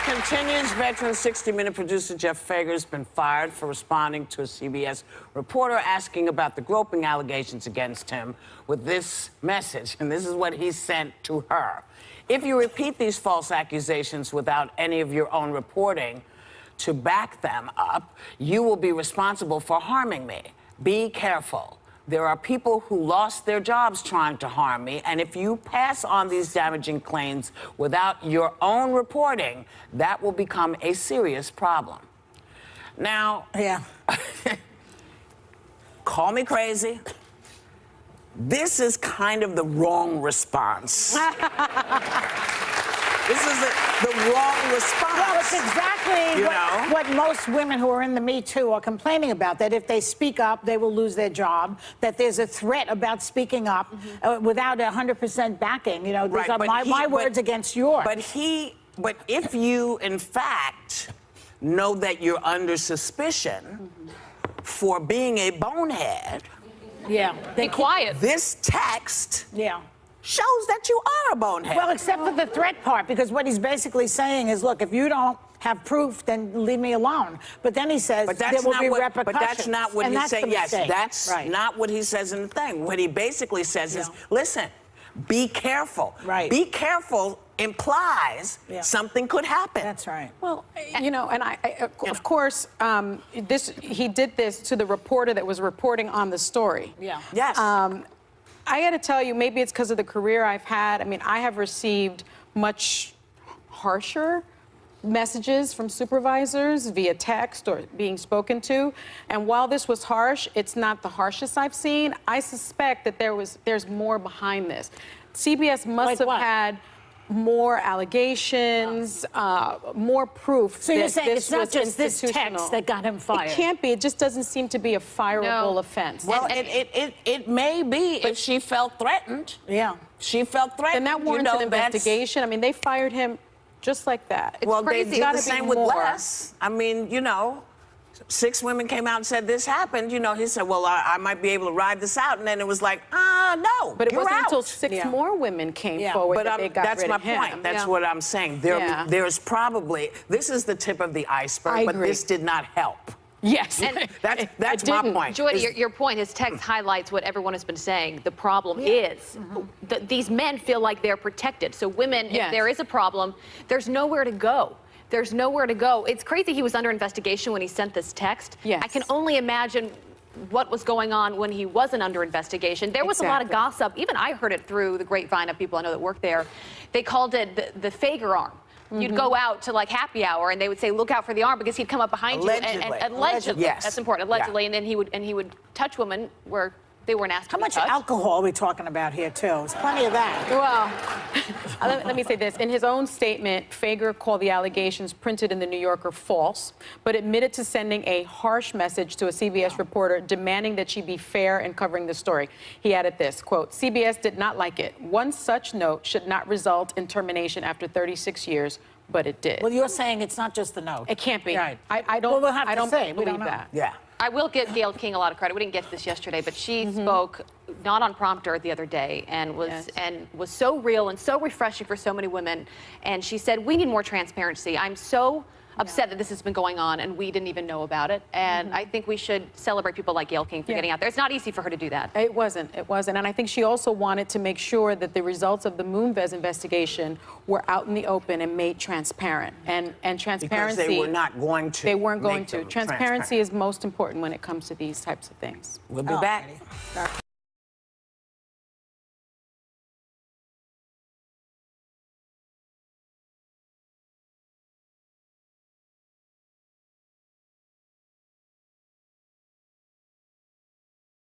continues. Veteran 60-Minute producer Jeff Fager has been fired for responding to a CBS reporter asking about the groping allegations against him with this message, and this is what he sent to her. If you repeat these false accusations without any of your own reporting to back them up, you will be responsible for harming me. Be careful. There are people who lost their jobs trying to harm me, and if you pass on these damaging claims without your own reporting, that will become a serious problem. Now, call me crazy. This is kind of the wrong response. This is the wrong response. Well, it's exactly what most women who are in the Me Too are complaining about, that if they speak up, they will lose their job, that there's a threat about speaking up without 100% backing. You know, these are my words against yours. But if you, in fact, know that you're under suspicion for being a bonehead, be quiet. This text shows that you are a bonehead. Well, except for the threat part, because what he's basically saying is, look, if you don't have proof, then leave me alone. But then he says there will be repercussions. But that's not what he's saying. Yes, that's right. not what he says in the thing. What he basically says is, listen, be careful. Right. Be careful implies something could happen. That's right. Well, you know, and of course, he did this to the reporter that was reporting on the story. Yes. I got to tell you, maybe it's because of the career I've had. I mean, I have received much harsher messages from supervisors via text or being spoken to. And while this was harsh, it's not the harshest I've seen. I suspect that there's more behind this. CBS must have had more allegations, more proof. So you're saying it's not just this text that got him fired? It can't be. It just doesn't seem to be a fireable offense. Well, it may be if she felt threatened. She felt threatened. And that warrants an investigation. I mean, they fired him just like that. It's well, crazy. They did the same with Les. I mean, you know, 6 women came out and said this happened. You know, he said, well, I might be able to ride this out. And then it was like, no, but it wasn't until 6 more women came forward that they got rid of him. That's my point. That's what I'm saying. There's probably, this is the tip of the iceberg, but this did not help. Yes. And that's my point. Joy, your point, his text highlights what everyone has been saying. The problem is that these men feel like they're protected. So women, if there is a problem, there's nowhere to go. There's nowhere to go. It's crazy he was under investigation when he sent this text. I can only imagine what was going on when he wasn't under investigation. There was a lot of gossip. Even I heard it through the grapevine of people I know that work there. They called it the Fager arm. You'd go out to like happy hour and they would say, look out for the arm, because he'd come up behind you and allegedly. Yes. That's important, allegedly. And then he would touch women where they weren't asked to touch. How much alcohol are we talking about here, too? There's plenty of that. Well, let me say this. In his own statement, Fager called the allegations printed in The New Yorker false, but admitted to sending a harsh message to a CBS reporter demanding that she be fair in covering the story. He added this, quote, CBS did not like it. One such note should not result in termination after 36 years, but it did. Well, you're saying it's not just the note. It can't be. Right. I don't believe that. Yeah. I will give Gayle King a lot of credit. We didn't get to this yesterday, but she spoke not on prompter the other day and was so real and so refreshing for so many women. And she said, we need more transparency. I'm so upset that this has been going on and we didn't even know about it. And I think we should celebrate people like Gayle King for getting out there. It's not easy for her to do that. It wasn't. And I think she also wanted to make sure that the results of the Moonves investigation were out in the open and made transparent. And transparency... Because they were not going to. They weren't going to. Transparency is most important when it comes to these types of things. We'll be back.